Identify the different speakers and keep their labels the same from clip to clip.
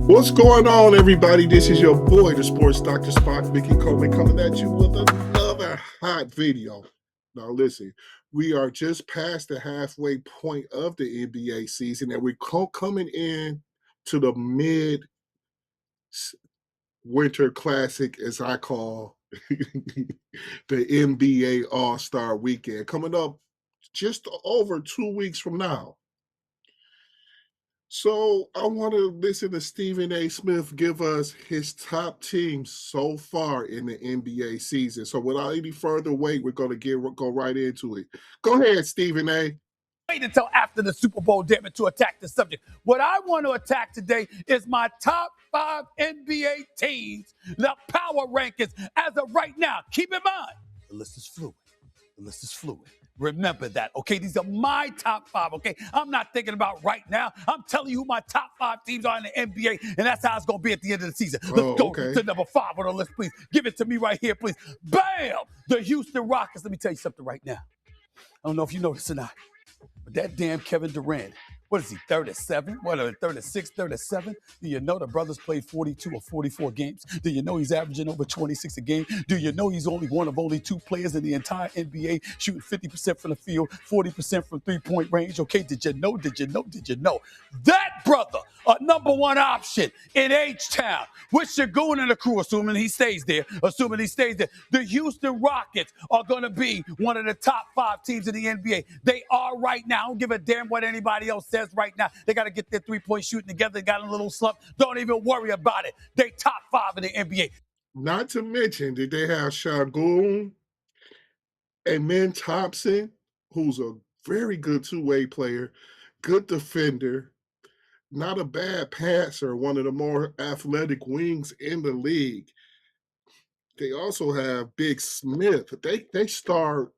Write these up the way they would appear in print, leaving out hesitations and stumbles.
Speaker 1: What's going on, everybody? This is your boy, the Sports Dr. Spock, Mickey Coleman, coming at you with another hot video. Now, listen, we are just past the halfway point of the NBA season, and we're coming in to the mid-winter classic, as I call the NBA All-Star Weekend, coming up just over 2 weeks from now. So I want to listen to Stephen A. Smith give us his top teams so far in the NBA season. So without any further wait, we're going to go right into it. Go ahead, Stephen A.
Speaker 2: Wait until after the Super Bowl, damn it, to attack the subject. What I want to attack today is my top 5 NBA teams, the power rankings as of right now. Keep in mind, the list is fluid. The list is fluid. Remember that, okay? These are my top 5, okay? I'm not thinking about right now. I'm telling you who my top 5 teams are in the NBA, and that's how it's going to be at the end of the season. Let's go to number 5 on the list, please. Give it to me right here, please. Bam! The Houston Rockets. Let me tell you something right now. I don't know if you know this or not, but that damn Kevin Durant, what is he, 37? What, 36, 37? Do you know the brothers played 42 or 44 games? Do you know he's averaging over 26 a game? Do you know he's only one of only 2 players in the entire NBA shooting 50% from the field, 40% from three-point range? Okay, did you know? That brother, a number 1 option in H-Town with Shagun and the crew, assuming he stays there. The Houston Rockets are going to be one of the top 5 teams in the NBA. They are right now. I don't give a damn what anybody else says right now. They got to get their three-point shooting together. They got a little slump. Don't even worry about it. They top 5 in the NBA.
Speaker 1: Not to mention that they have Shagun and Min Thompson, who's a very good two-way player, good defender, not a bad passer, one of the more athletic wings in the league. They also have Big Smith. They start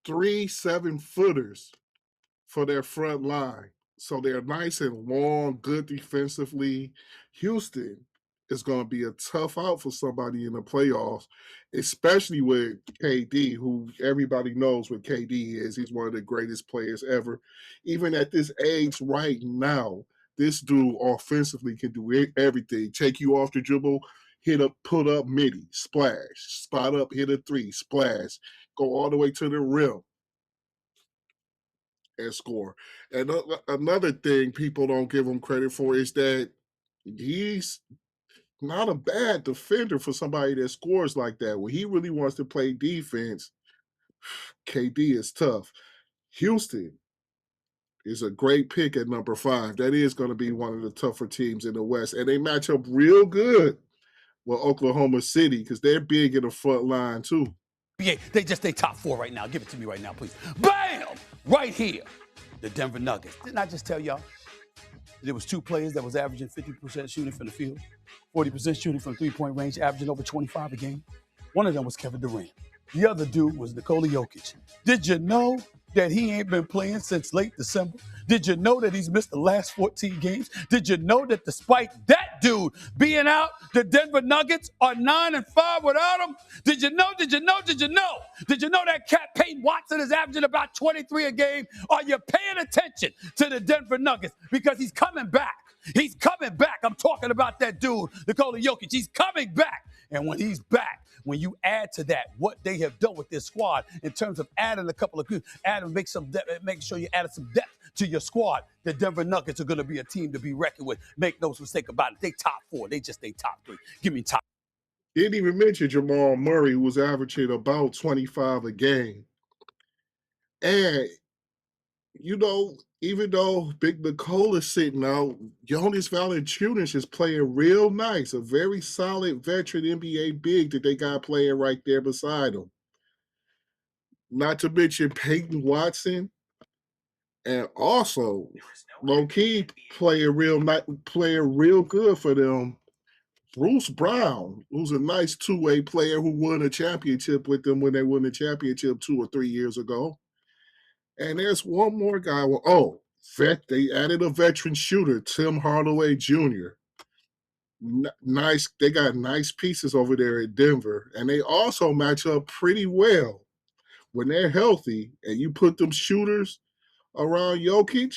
Speaker 1: 3 7-footers for their front line. So they're nice and long, good defensively. Houston is going to be a tough out for somebody in the playoffs, especially with KD, who everybody knows what KD is. He's one of the greatest players ever. Even at this age right now, this dude offensively can do everything. Take you off the dribble, hit up, put up midi, splash, spot up, hit a 3, splash, go all the way to the rim and score. And another thing people don't give him credit for is that he's not a bad defender for somebody that scores like that. When he really wants to play defense, KD is tough. Houston is a great pick at number 5. That is going to be one of the tougher teams in the West. And they match up real good with Oklahoma City because they're big in the front line too.
Speaker 2: Yeah, they top 4 right now. Give it to me right now, please. Bam! Right here. The Denver Nuggets. Didn't I just tell y'all? There was 2 players that was averaging 50% shooting from the field, 40% shooting from three-point range, averaging over 25 a game. One of them was Kevin Durant. The other dude was Nikola Jokic. Did you know that he ain't been playing since late December? Did you know that he's missed the last 14 games? Did you know that despite that dude being out, the Denver Nuggets are 9-5 without him? Did you know that cat Peyton Watson is averaging about 23 a game? Are you paying attention to the Denver Nuggets? Because he's coming back. He's coming back. I'm talking about that dude, Nikola Jokic. He's coming back. And when he's back, when you add to that what they have done with this squad in terms of adding a couple of good, make sure you added some depth to your squad, the Denver Nuggets are going to be a team to be reckoned with. Make no mistake about it. They top 4. They top 3. Give me top.
Speaker 1: Didn't even mention Jamal Murray, who was averaging about 25 a game. And, even though Big Nicole is sitting out, Jonas Valanciunas is playing real nice. A very solid veteran NBA big that they got playing right there beside him. Not to mention Peyton Watson, and also low-key playing real good for them. Bruce Brown, who's a nice two-way player who won a championship with them when they won the championship 2 or 3 years ago. And there's one more guy. They added a veteran shooter, Tim Hardaway Jr. Nice. They got nice pieces over there at Denver. And they also match up pretty well when they're healthy and you put them shooters around Jokic.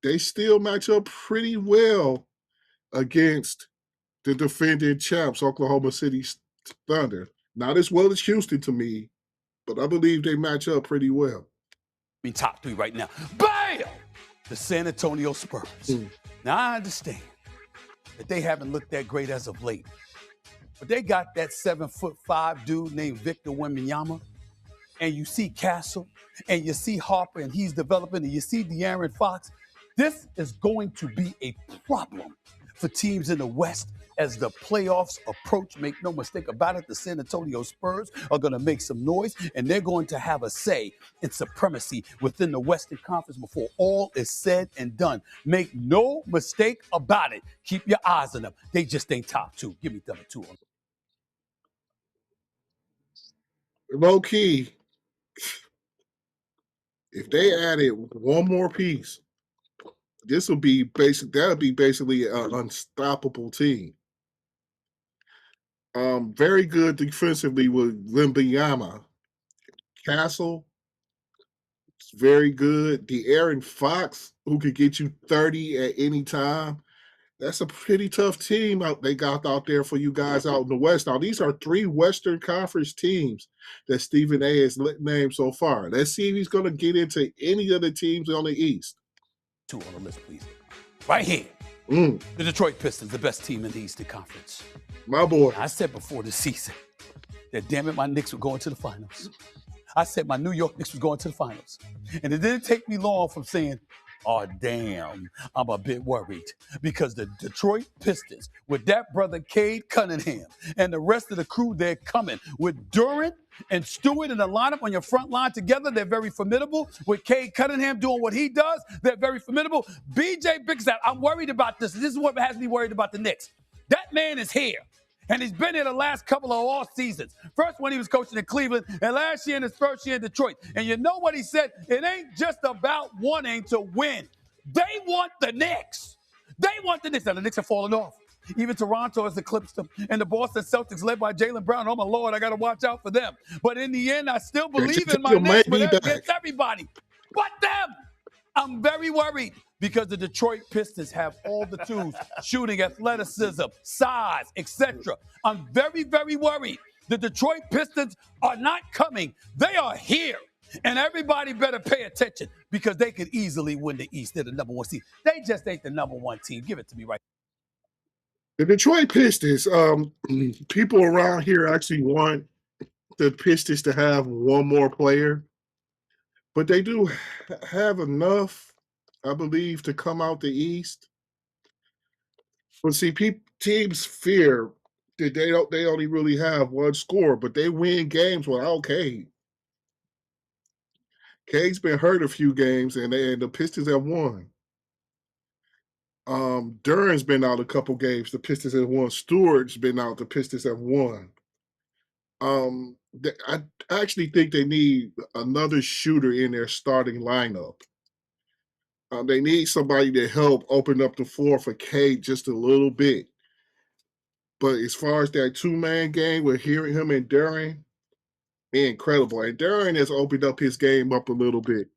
Speaker 1: They still match up pretty well against the defending champs, Oklahoma City Thunder. Not as well as Houston to me, but I believe they match up pretty well.
Speaker 2: I mean, top three right now. Bam! The San Antonio Spurs. Now, I understand that they haven't looked that great as of late, but they got that 7'5" dude named Victor Wembanyama, and you see Castle, and you see Harper, and he's developing, and you see De'Aaron Fox. This is going to be a problem for teams in the West as the playoffs approach. Make no mistake about it, the San Antonio Spurs are going to make some noise, and they're going to have a say in supremacy within the Western Conference before all is said and done. Make no mistake about it. Keep your eyes on them. They just ain't top two. Give me number two.
Speaker 1: Low key, if they added one more piece, this will be basically an unstoppable team. Very good defensively with Wembanyama. Castle, very good. De'Aaron Fox, who could get you 30 at any time. That's a pretty tough team they got out there for you guys out in the West. Now, these are three Western Conference teams that Stephen A has named so far. Let's see if he's going to get into any of the teams on the East.
Speaker 2: Two on the list, please. Right here. The Detroit Pistons, the best team in the Eastern Conference.
Speaker 1: My boy.
Speaker 2: I said before the season that, damn it, my Knicks were going to the finals. I said my New York Knicks was going to the finals. And it didn't take me long from saying, oh, damn, I'm a bit worried because the Detroit Pistons, with that brother Cade Cunningham and the rest of the crew, they're coming. With Durant and Stewart in the lineup on your front line together, they're very formidable. With Cade Cunningham doing what he does, they're very formidable. B.J. Bickerstaff, I'm worried about this. This is what has me worried about the Knicks. That man is here. And he's been here the last couple of off seasons. First when he was coaching in Cleveland, and last year in his first year in Detroit. And you know what he said? It ain't just about wanting to win. They want the Knicks. They want the Knicks. Now, the Knicks are falling off. Even Toronto has eclipsed them. And the Boston Celtics, led by Jaylen Brown, oh, my Lord, I got to watch out for them. But in the end, I still believe in my Knicks, but against everybody. But them! I'm very worried because the Detroit Pistons have all the tools, shooting, athleticism, size, etc. I'm very, very worried. The Detroit Pistons are not coming. They are here. And everybody better pay attention because they could easily win the East. They're the number one seed. They just ain't the number one team. Give it to me right
Speaker 1: now. The Detroit Pistons, people around here actually want the Pistons to have one more player. But they do have enough, I believe, to come out the East. But see, teams fear that they only really have one score, but they win games without Cade. Cade's been hurt a few games, and the Pistons have won. Duran's been out a couple games. The Pistons have won. Stewart's been out. The Pistons have won. I actually think they need another shooter in their starting lineup. They need somebody to help open up the floor for Cade just a little bit. But as far as that two-man game, we're hearing him and Duran, incredible. And Duran has opened up his game up a little bit.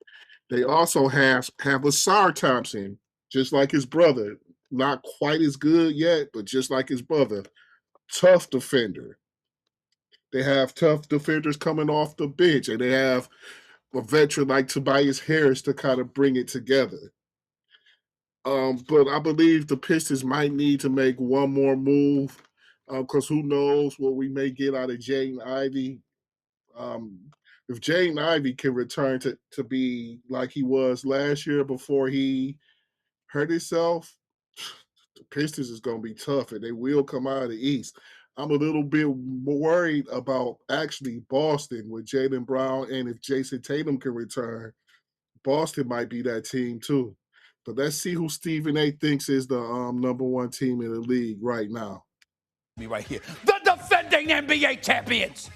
Speaker 1: They also have Ausar Thompson, just like his brother. Not quite as good yet, but just like his brother. Tough defender. They have tough defenders coming off the bench, and they have a veteran like Tobias Harris to kind of bring it together. But I believe the Pistons might need to make one more move because who knows what we may get out of Jaden Ivey. If Jaden Ivey can return to be like he was last year before he hurt himself, the Pistons is going to be tough, and they will come out of the East. I'm a little bit worried about actually Boston with Jaylen Brown, and if Jason Tatum can return, Boston might be that team too. But let's see who Stephen A thinks is the number one team in the league right now.
Speaker 2: Me right here. The defending NBA champions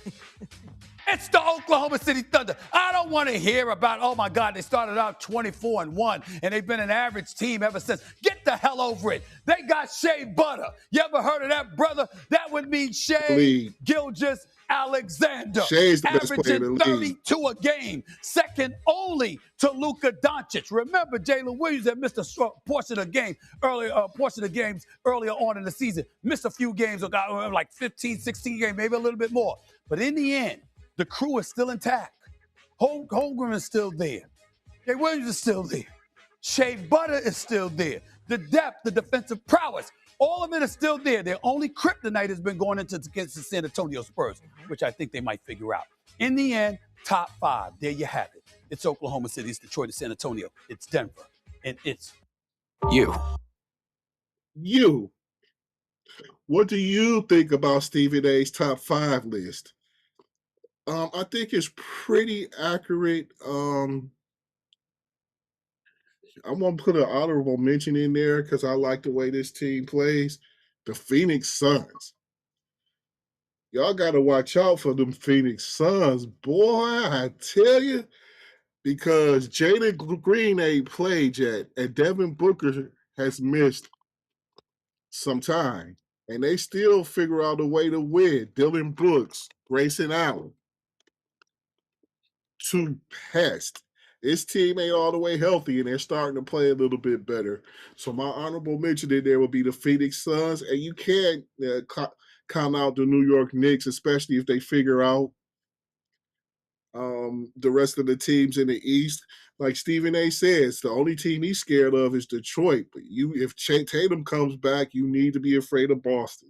Speaker 2: It's the Oklahoma City Thunder. I don't want to hear about, oh my God, they started out 24-1 and they've been an average team ever since. Get the hell over it. They got Shea Butter. You ever heard of that, brother? That would mean Shea Gilgeous Alexander.
Speaker 1: Shay's the best player in
Speaker 2: Averaging
Speaker 1: the league.
Speaker 2: 32 a game, second only to Luka Doncic. Remember, Jalen Williams that missed a portion of games earlier on in the season. Missed a few games, or got like 15, 16 games, maybe a little bit more. But in the end, the crew is still intact. Holmgren is still there. Jay Williams is still there. Shea Butter is still there. The depth, the defensive prowess, all of it is still there. Their only kryptonite has been going against the San Antonio Spurs, which I think they might figure out. In the end, top 5. There you have it. It's Oklahoma City, it's Detroit, it's San Antonio, it's Denver, and it's you.
Speaker 1: You. What do you think about Stephen A's top 5 list? I think it's pretty accurate. I'm going to put an honorable mention in there because I like the way this team plays. The Phoenix Suns. Y'all got to watch out for them Phoenix Suns. Boy, I tell you, because Jalen Green ain't played yet, and Devin Booker has missed some time, and they still figure out a way to win. Dylan Brooks, Grayson Allen. 2 pests. This team ain't all the way healthy, and they're starting to play a little bit better. So my honorable mention in there would be the Phoenix Suns, and you can't count out the New York Knicks, especially if they figure out the rest of the teams in the East. Like Stephen A says, the only team he's scared of is Detroit. But if Tatum comes back, you need to be afraid of Boston.